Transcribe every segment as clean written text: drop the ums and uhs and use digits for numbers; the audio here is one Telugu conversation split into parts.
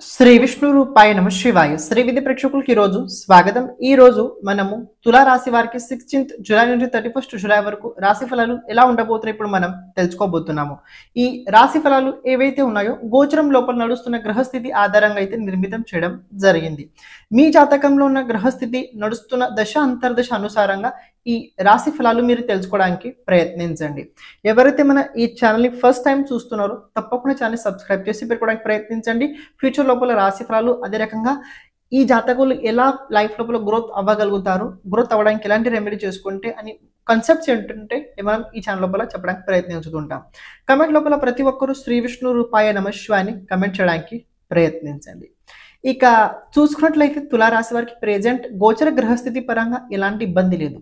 శ్రీ విష్ణు రూపాయ నమ శివాయ శ్రీ విధి ప్రేక్షకులకి ఈరోజు స్వాగతం. ఈ రోజు మనము తులా రాశి వారికి 16th జూలై నుండి 31st జూలై వరకు రాశి ఫలాలు ఎలా ఉండబోతున్నాయి ఇప్పుడు మనం తెలుసుకోబోతున్నాము. ఈ రాశి ఫలాలు ఏవైతే ఉన్నాయో గోచరం లోపల నడుస్తున్న గ్రహస్థితి ఆధారంగా అయితే నిర్మితం చేయడం జరిగింది. మీ జాతకంలో ఉన్న గ్రహస్థితి నడుస్తున్న దశ అంతర్దశ అనుసారంగా ఈ రాశి ఫలాలు మీరు తెలుసుకోవడానికి ప్రయత్నించండి. ఎవరైతే మన ఈ ఛానల్ని ఫస్ట్ టైం చూస్తున్నారో తప్పకుండా ఛానల్ సబ్స్క్రైబ్ చేసి పెట్టుకోవడానికి ప్రయత్నించండి. ఫ్యూచర్ లోపల రాశి ఫలాలు అదే రకంగా ఈ జాతకులు ఎలా లైఫ్ లోపల గ్రోత్ అవ్వగలుగుతారు, గ్రోత్ అవ్వడానికి ఎలాంటి రెమెడీ చేసుకుంటే అని కాన్సెప్ట్స్ ఏంటంటే మనం ఈ ఛానల్ లోపల చెప్పడానికి ప్రయత్నించుతుంటాం. కమెంట్ లోపల ప్రతి ఒక్కరూ శ్రీ విష్ణు రూపాయ నమ శివాయ కమెంట్ చేయడానికి ప్రయత్నించండి. ఇక చూసుకున్నట్లయితే తులారాశి వారికి ప్రెజెంట్ గోచర గ్రహస్థితి పరంగా ఎలాంటి ఇబ్బంది లేదు.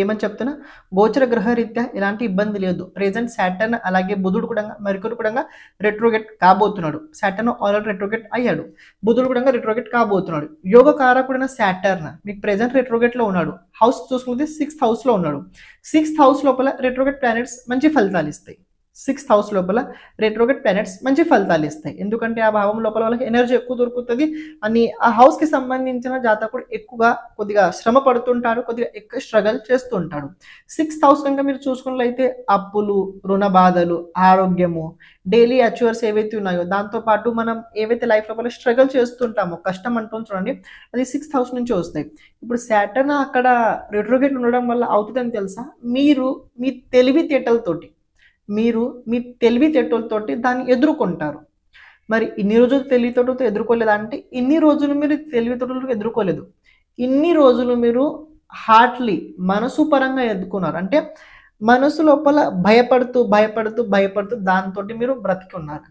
ఏమని చెప్తున్నా, గోచర గ్రహ రీత్యా ఎలాంటి ఇబ్బంది లేదు. ప్రెజెంట్ సాటర్న్ అలాగే బుధుడు కూడా మెర్క్యూరీ కూడా రెట్రోగేట్ కాబోతున్నాడు. సాటర్న్ ఆల్రెడీ రెట్రోగేట్ అయ్యాడు, బుధుడు కూడా రెట్రోగేట్ కాబోతున్నాడు. యోగ కారకుడైన సాటర్న్ మీకు ప్రెజెంట్ రెట్రోగేట్ లో ఉన్నాడు. హౌస్ చూసుకుంటే 6th హౌస్ లో ఉన్నాడు. 6th హౌస్ లోపల రెట్రోగేట్ ప్లానెట్స్ మంచి ఫలితాలు ఇస్తాయి. 6th హౌస్ లోపల రెట్రోగేట్ ప్లానెట్స్ మంచి ఫలితాలు ఇస్తాయి. ఎందుకంటే ఆ భావం లోపల వాళ్ళకి ఎనర్జీ ఎక్కువ దొరుకుతుంది అని ఆ హౌస్ కి సంబంధించిన జాతకుడు ఎక్కువగా కొద్దిగా శ్రమ పడుతుంటాడు, కొద్దిగా ఎక్కువ స్ట్రగల్ చేస్తుంటాడు. 6th హౌస్ కనుక మీరు చూసుకున్నట్లయితే అప్పులు, రుణ బాధలు, ఆరోగ్యము, డైలీ అచీవర్స్ ఏవైతే ఉన్నాయో దాంతో పాటు మనం ఏవైతే లైఫ్ లోపల స్ట్రగల్ చేస్తుంటామో కష్టం అంటుంది చూడండి, అది 6th హౌస్ నుంచి వస్తాయి. ఇప్పుడు సాటర్న్ అక్కడ రెట్రోగేట్ ఉండడం వల్ల అవుతుందని తెలుసా, మీరు మీ తెలివితేటలతోటి దాన్ని ఎదుర్కొంటారు. మరి ఇన్ని రోజులు తెలివితేటలతో ఎదుర్కోలేదా అంటే, ఇన్ని రోజులు మీరు తెలివితేటలతో ఎదుర్కోలేదు, ఇన్ని రోజులు మీరు హార్ట్లీ మనసు పరంగా ఎదుర్కొన్నారు. అంటే మనసు లోపల భయపడుతూ దాంతో మీరు బ్రతికి ఉన్నారు.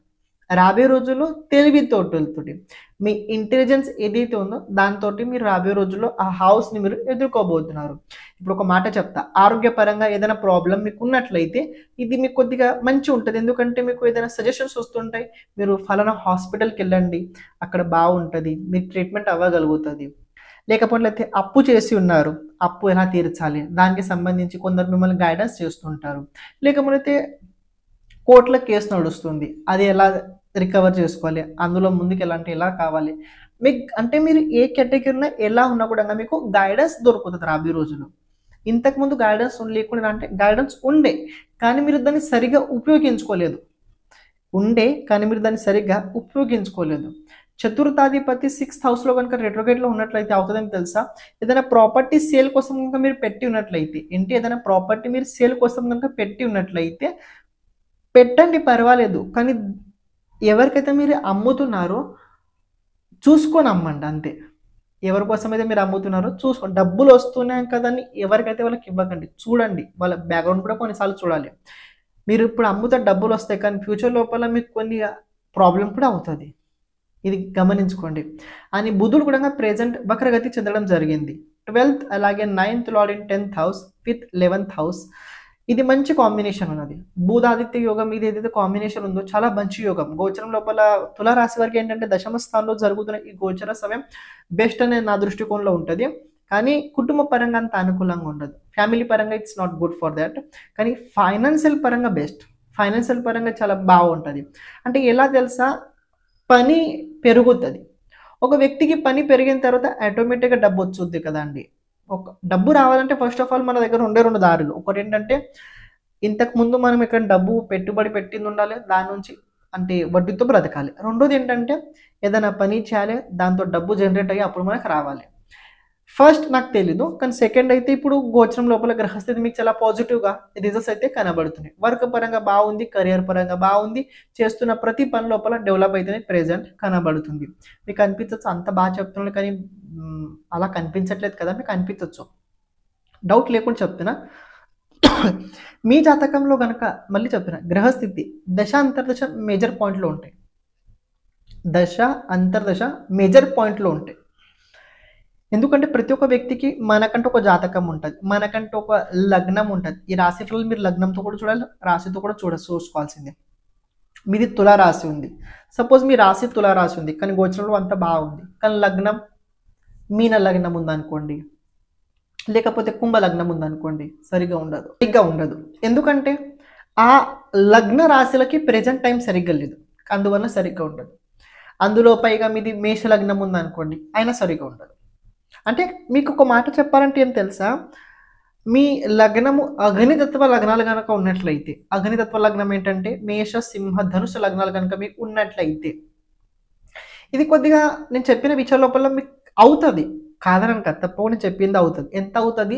రాబోయే రోజుల్లో తెలివితేటలతోటి మీ ఇంటెలిజెన్స్ ఏదైతే ఉందో దాంతో మీరు రాబోయే రోజుల్లో ఆ హౌస్ని మీరు ఎదుర్కోబోతున్నారు. ఇప్పుడు ఒక మాట చెప్తా, ఆరోగ్యపరంగా ఏదైనా ప్రాబ్లం మీకు ఉన్నట్లయితే ఇది మీకు కొద్దిగా మంచి ఉంటుంది. ఎందుకంటే మీకు ఏదైనా సజెషన్స్ వస్తుంటాయి, మీరు ఫలానా హాస్పిటల్కి వెళ్ళండి అక్కడ బాగుంటుంది, మీకు ట్రీట్మెంట్ అవ్వగలుగుతుంది. లేకపోతే అప్పు చేసి ఉన్నారు, అప్పు ఎలా తీర్చాలి దానికి సంబంధించి కొందరు మిమ్మల్ని గైడెన్స్ చేస్తుంటారు. లేకపోతే కోర్టుల కేసు నడుస్తుంది, అది ఎలా రికవర్ చేసుకోవాలి, అందులో ముందుకు ఎలా కావాలి మీకు అంటే మీరు ఏ కేటగిరీలో ఎలా ఉన్నా కూడా మీకు గైడెన్స్ దొరుకుతుంది రాబోయే రోజుల్లో. ఇంతకుముందు గైడెన్స్ లేకుండా అంటే గైడెన్స్ ఉండే కానీ మీరు దాన్ని సరిగ్గా ఉపయోగించుకోలేదు. చతుర్థాధిపతి 6th హౌస్లో కనుక రెట్రోగేట్లో ఉన్నట్లయితే అవుతుందని తెలుసా, ఏదైనా ప్రాపర్టీ సేల్ కోసం కనుక మీరు పెట్టి ఉన్నట్లయితే ఏదైనా ప్రాపర్టీ మీరు సేల్ కోసం కనుక పెట్టి ఉన్నట్లయితే పెట్టండి పర్వాలేదు, కానీ ఎవరికైతే మీరు అమ్ముతున్నారో చూసుకొని అమ్మండి అంతే. ఎవరి కోసం అయితే మీరు అమ్ముతున్నారో చూసుకోండి. డబ్బులు వస్తున్నాయి కదని ఎవరికైతే వాళ్ళకి ఇవ్వకండి, చూడండి వాళ్ళ బ్యాక్గ్రౌండ్ కూడా కొన్నిసార్లు చూడాలి. మీరు ఇప్పుడు అమ్ముతే డబ్బులు వస్తాయి కానీ ఫ్యూచర్ లోపల మీకు కొన్ని ప్రాబ్లం కూడా అవుతుంది, ఇది గమనించుకోండి. అని బుధుడు కూడా ప్రెజెంట్ వక్రగతి చెందడం జరిగింది. 12th అలాగే 9th lord in 10th house with 11th house, ఇది మంచి కాంబినేషన్ ఉన్నది. బుధాదిత్య యోగం ఇది ఏదైతే కాంబినేషన్ ఉందో చాలా మంచి యోగం. గోచరం లోపల తులారాశి వారికి ఏంటంటే దశమ స్థానంలో జరుగుతున్న ఈ గోచర సమయం బెస్ట్ అనే నా దృష్టికోణంలో ఉంటుంది. కానీ కుటుంబ పరంగా అంత అనుకూలంగా ఉండదు, ఫ్యామిలీ పరంగా it's not good for that. కానీ ఫైనాన్షియల్ పరంగా బెస్ట్, ఫైనాన్షియల్ పరంగా చాలా బాగుంటుంది. అంటే ఎలా తెలుసా, పని పెరుగుతుంది. ఒక వ్యక్తికి పని పెరిగిన తర్వాత ఆటోమేటిక్గా డబ్బు వచ్చుద్ది కదండి. ఒక డబ్బు రావాలంటే ఫస్ట్ ఆఫ్ ఆల్ మన దగ్గర ఉండే 2 దారులు. ఒకటి ఏంటంటే ఇంతకుముందు మనం ఇక్కడ డబ్బు పెట్టుబడి పెట్టింది ఉండాలి, దాని నుంచి అంటే వడ్డీతో బ్రతకాలి. రెండోది ఏంటంటే ఏదైనా పని చేయాలి, దాంతో డబ్బు జనరేట్ అయ్యి అప్పుడు మనకు రావాలి. ఫస్ట్ నాకు తెలీదు, కానీ సెకండ్ అయితే ఇప్పుడు గోచరం లోపల గ్రహస్థితి మీకు చాలా పాజిటివ్గా రిజల్ట్స్ అయితే కనబడుతున్నాయి. వర్క్ పరంగా బాగుంది, కెరియర్ పరంగా బాగుంది, చేస్తున్న ప్రతి పని లోపల డెవలప్ అయితే ప్రెజెంట్ కనబడుతుంది. మీకు అనిపించవచ్చు అంత బాగా చెప్తున్నాను కానీ అలా కనిపించట్లేదు కదా, మీకు అనిపించవచ్చు. డౌట్ లేకుండా చెప్తున్నా, మీ జాతకంలో కనుక మళ్ళీ చెప్తున్నా గ్రహస్థితి దశ అంతర్దశ మేజర్ పాయింట్లో ఉంటాయి. ఎందుకంటే ప్రతి ఒక్క వ్యక్తికి మనకంటూ ఒక జాతకం ఉంటుంది, మనకంటూ ఒక లగ్నం ఉంటుంది. ఈ రాశి ఫలాలు మీరు లగ్నంతో కూడా చూడాలి, రాశితో కూడా చూసుకోవాల్సిందే. మీది తులారాశి ఉంది, సపోజ్ మీ రాశి తులారాశి ఉంది కానీ గోచరంలో అంత బాగుంది, కానీ లగ్నం మీన లగ్నం ఉందనుకోండి, లేకపోతే కుంభ లగ్నం ఉందనుకోండి, సరిగ్గా ఉండదు. ఎందుకంటే ఆ లగ్న రాశులకి ప్రెజెంట్ టైం సరిగ్గా లేదు, అందువల్ల సరిగ్గా ఉండదు. అందులో పైగా మీది మేష లగ్నం ఉందనుకోండి, అయినా సరిగా ఉండదు. అంటే మీకు ఒక మాట చెప్పాలంటే ఏం తెలుసా, మీ లగ్నము అగ్నితత్వ లగ్నాలు గనక ఉన్నట్లయితే, అగ్నితత్వ లగ్నం ఏంటంటే మేష, సింహ, ధనుసు లగ్నాలు కనుక మీకు ఉన్నట్లయితే, ఇది కొద్దిగా నేను చెప్పిన విషయం లోపల మీకు అవుతుంది, కాదనను కదా, తప్పకుండా నేను చెప్పింది అవుతుంది. ఎంత అవుతుంది?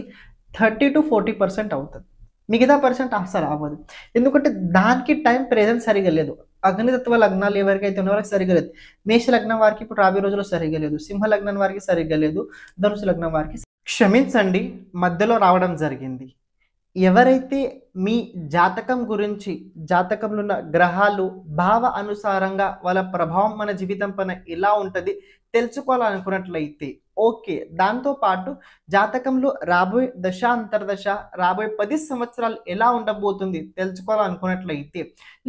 30-40% అవుతుంది. మిగతా పర్సెంట్ అస్సలు అవ్వదు. ఎందుకంటే దానికి టైం ప్రెజెంట్ సరిగా లేదు. అగ్నితత్వ లగ్నాలు ఎవరికైతే ఉన్నారో వాళ్ళకి సరిగా లేదు. మేష లగ్నం వారికి ఇప్పుడు రాబోయే రోజుల్లో సరిగా లేదు, సింహ లగ్నం వారికి సరిగా లేదు, ధనుసు లగ్నం వారికి క్షమించండి మధ్యలో రావడం జరిగింది. ఎవరైతే మీ జాతకం గురించి, జాతకంలో ఉన్న గ్రహాలు భావ అనుసారంగా వాళ్ళ ప్రభావం మన జీవితం పైన ఎలా ఉంటుంది తెలుసుకోవాలనుకున్నట్లయితే ఓకే, దాంతో పాటు జాతకంలో రాబోయే దశ అంతర్దశ, రాబోయే 10 సంవత్సరాలు ఎలా ఉండబోతుంది తెలుసుకోవాలనుకున్నట్లయితే,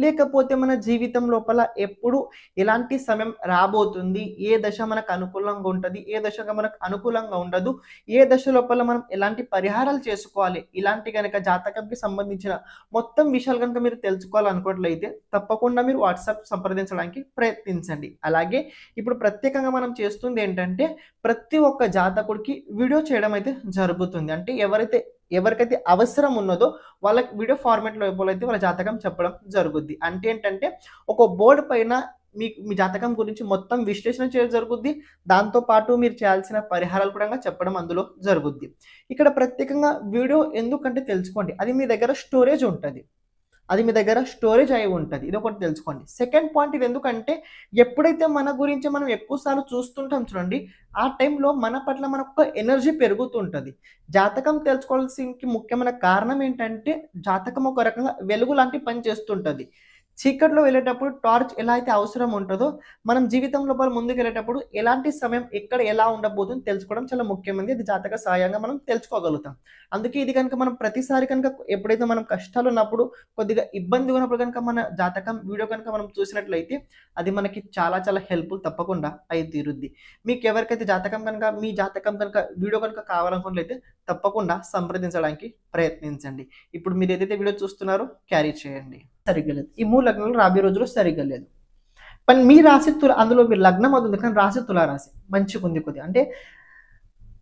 లేకపోతే మన జీవితం లోపల ఎప్పుడు ఎలాంటి సమయం రాబోతుంది, ఏ దశ మనకు అనుకూలంగా ఉంటుంది, ఏ దశగా మనకు అనుకూలంగా ఉండదు, ఏ దశ లోపల మనం ఎలాంటి పరిహారాలు చేసుకోవాలి, ఇలాంటి కనుక జాతకంకి సంబంధించిన మొత్తం విషయాలు కనుక మీరు తెలుసుకోవాలనుకున్నట్లయితే తప్పకుండా మీరు వాట్సాప్ సంప్రదించడానికి ప్రయత్నించండి. అలాగే ఇప్పుడు ప్రత్యేకంగా మనం చేస్తుంది ఏంటంటే, ప్రతి ఒక్క జాతకుడికి వీడియో చేయడం అయితే జరుగుతుంది. అంటే ఎవరికైతే అవసరం ఉన్నదో వాళ్ళకి వీడియో ఫార్మాట్లో అయితే వాళ్ళ జాతకం చెప్పడం జరుగుద్ది. అంటే ఏంటంటే, ఒక బోర్డు పైన మీ జాతకం గురించి మొత్తం విశ్లేషణ చేయడం జరుగుద్ది. దాంతో పాటు మీరు చేయాల్సిన పరిహారాలు కూడా చెప్పడం అందులో జరుగుద్ది. ఇక్కడ ప్రత్యేకంగా వీడియో ఎందుకంటే తెలుసుకోండి, అది మీ దగ్గర స్టోరేజ్ ఉంటుంది, అది మీ దగ్గర స్టోరేజ్ అయి ఉంటుంది. ఇది ఒకటి తెలుసుకోండి. సెకండ్ పాయింట్, ఇది ఎందుకంటే ఎప్పుడైతే మన గురించి మనం ఎక్కువ సార్లు చూస్తుంటాం చూడండి, ఆ టైంలో మన పట్ల మనకు ఎనర్జీ పెరుగుతుంటుంది. జాతకం తెలుసుకోవాల్సిన ముఖ్యమైన కారణం ఏంటంటే, జాతకం ఒక రకంగా వెలుగు లాంటి పని చేస్తుంటుంది. చీకట్లో వెళ్ళేటప్పుడు టార్చ్ ఎలా అయితే అవసరం ఉంటుందో, మనం జీవితం లోపల ముందుకు వెళ్ళేటప్పుడు ఎలాంటి సమయం ఎక్కడ ఎలా ఉండబోతుందో తెలుసుకోవడం చాలా ముఖ్యమైనది. అది జాతక సహాయంగా మనం తెలుసుకోగలుగుతాం. అందుకే ఇది కనుక మనం ప్రతిసారి కనుక ఎప్పుడైతే మనం కష్టాలు ఉన్నప్పుడు, కొద్దిగా ఇబ్బంది ఉన్నప్పుడు కనుక మన జాతకం వీడియో కనుక మనం చూసినట్లయితే అది మనకి చాలా చాలా హెల్ప్ఫుల్ తప్పకుండా అయి తీరుద్ది. మీకు ఎవరికైతే జాతకం కనుక మీ జాతకం కనుక వీడియో కనుక కావాలనుకున్నట్లయితే తప్పకుండా సంప్రదించడానికి ప్రయత్నించండి. ఇప్పుడు మీరు ఏదైతే వీడియో చూస్తున్నారో క్యారీ చేయండి. సరిగ్గా లేదు, ఈ 3 లగ్నాలు రాబోయే రోజుల్లో సరిగ్గా లేదు. కానీ మీ రాశి అందులో మీరు లగ్నం అవుతుంది, కానీ రాశి తులారాశి మంచిగా ఉంది కొద్దిగా. అంటే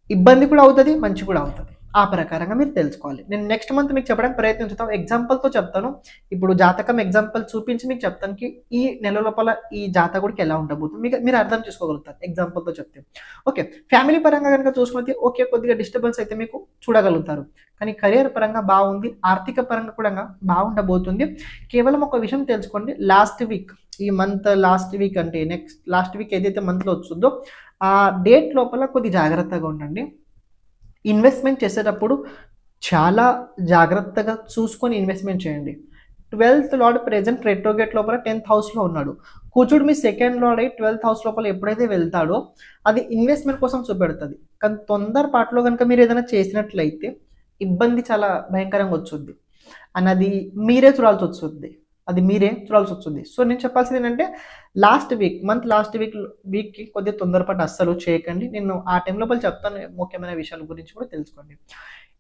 ఇబ్బంది కూడా అవుతుంది, మంచి కూడా అవుతుంది. ఆ ప్రకారంగా మీరు తెలుసుకోవాలి. నేను నెక్స్ట్ మంత్ మీకు చెప్పడానికి ప్రయత్నించుతాను, ఎగ్జాంపుల్తో చెప్తాను. ఇప్పుడు జాతకం ఎగ్జాంపుల్ చూపించి మీకు చెప్తానికి ఈ నెల లోపల ఈ జాతకుడికి ఎలా ఉండబోతుంది మీరు అర్థం చేసుకోగలుగుతారు ఎగ్జాంపుల్తో చెప్తే. ఓకే, ఫ్యామిలీ పరంగా కనుక చూసుకుంటే ఓకే, కొద్దిగా డిస్టర్బెన్స్ అయితే మీకు చూడగలుగుతారు. కానీ కెరియర్ పరంగా బాగుంది, ఆర్థిక పరంగా కూడా బాగుండబోతుంది. కేవలం ఒక విషయం తెలుసుకోండి, లాస్ట్ వీక్, ఈ మంత్ లాస్ట్ వీక్ అంటే నెక్స్ట్ లాస్ట్ వీక్ ఏదైతే మంత్లో వచ్చిందో ఆ డేట్ లోపల కొద్ది జాగ్రత్తగా ఉండండి. ఇన్వెస్ట్మెంట్ చేసేటప్పుడు చాలా జాగ్రత్తగా చూసుకొని ఇన్వెస్ట్మెంట్ చేయండి. 12th లార్డ్ ప్రెజెంట్ రెట్రోగేట్ లోపల 10th హౌస్లో ఉన్నాడు. కూర్చుడు మీ సెకండ్ లార్డ్ అయి 12th హౌస్ లోపల ఎప్పుడైతే వెళ్తాడో అది ఇన్వెస్ట్మెంట్ కోసం చూపెడుతుంది. కానీ తొందరపాటులో కనుక మీరు ఏదైనా చేసినట్లయితే ఇబ్బంది చాలా భయంకరంగా వచ్చుద్ది అన్నది మీరే చూడాల్సి వస్తుంది, అది మీరే చూడాల్సి వస్తుంది. సో నేను చెప్పాల్సింది ఏంటంటే, లాస్ట్ వీక్కి కొద్దిగా తొందరపాటు అస్సలు చేయకండి. నేను ఆ టైం లోపల చెప్తాను, ముఖ్యమైన విషయాల గురించి కూడా తెలుసుకోండి.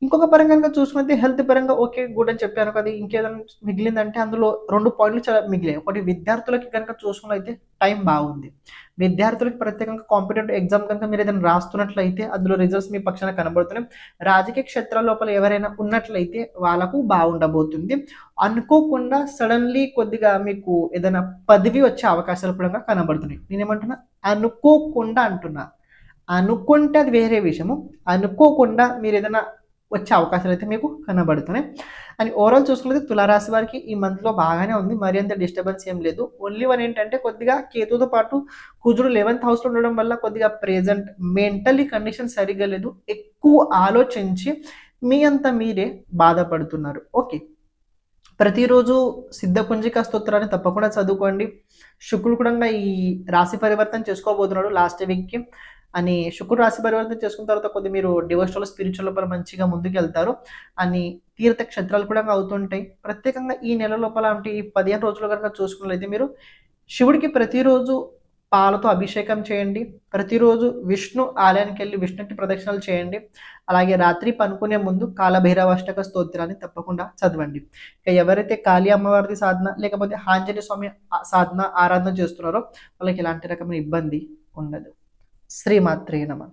ఇంకొక పరంగా కనుక చూసుకుంటే హెల్త్ పరంగా ఓకే గుడ్ అని చెప్పాను కదా, ఇంకేదైనా మిగిలిందంటే అందులో 2 పాయింట్లు చాలా మిగిలాయి. ఒకటి, విద్యార్థులకి కనుక చూసుకున్నట్లయితే టైం బాగుంది. విద్యార్థులకి ప్రత్యేకంగా కాంపిటేటివ్ ఎగ్జామ్ కనుక మీరు ఏదైనా రాస్తున్నట్లయితే అందులో రిజల్ట్స్ మీ పక్షాన కనబడుతున్నాయి. రాజకీయ క్షేత్రాల లోపల ఎవరైనా ఉన్నట్లయితే వాళ్ళకు బాగుండబోతుంది. అనుకోకుండా సడన్లీ కొద్దిగా మీకు ఏదైనా పదవి వచ్చే అవకాశాలు కూడా కనబడుతున్నాయి. నేనేమంటున్నా, అనుకోకుండా అంటున్నా. అనుకుంటే అది వేరే విషయము, అనుకోకుండా మీరు ఏదైనా వచ్చే అవకాశాలు అయితే మీకు కనబడుతున్నాయి. అని ఓవరాల్ చూసుకుంటే తులారాశి వారికి ఈ మంత్లో బాగానే ఉంది, మరి అంత డిస్టర్బెన్స్ ఏం లేదు. ఓన్లీ వన్ ఏంటంటే కొద్దిగా కేతుతో పాటు కుజుడు 11th హౌస్లో ఉండడం వల్ల కొద్దిగా ప్రెజెంట్ మెంటలీ కండిషన్ సరిగ్గా లేదు, ఎక్కువ ఆలోచించి మీ అంతా మీరే బాధపడుతున్నారు. ఓకే, ప్రతిరోజు సిద్ధకుంజిక స్తోత్రాన్ని తప్పకుండా చదువుకోండి. శుక్రుడు కూడా ఈ రాశి పరివర్తన చేసుకోబోతున్నాడు లాస్ట్ వీక్కి. అని శుక్రుడు రాశి పరివర్తన చేసుకున్న తర్వాత కొద్ది మీరు డివోషనల్ స్పిరిచువల్ లోపల మంచిగా ముందుకు వెళ్తారు అని తీర్థ క్షేత్రాలు కూడా అవుతుంటాయి. ప్రత్యేకంగా ఈ నెల లోపల అంటే ఈ 15 రోజులు కనుక చూసుకున్నట్లయితే మీరు శివుడికి ప్రతిరోజు పాలతో అభిషేకం చేయండి. ప్రతిరోజు విష్ణు ఆలయానికి వెళ్ళి విష్ణుకి ప్రదక్షిణలు చేయండి. అలాగే రాత్రి పనుకునే ముందు కాలభైరవాష్టక స్తోత్రాన్ని తప్పకుండా చదవండి. ఇక ఎవరైతే కాళీ అమ్మవారిది సాధన లేకపోతే ఆంజనేయ స్వామి సాధన ఆరాధన చేస్తున్నారో వాళ్ళకి ఎలాంటి రకమైన ఇబ్బంది ఉండదు. శ్రీమాత్రే నమః.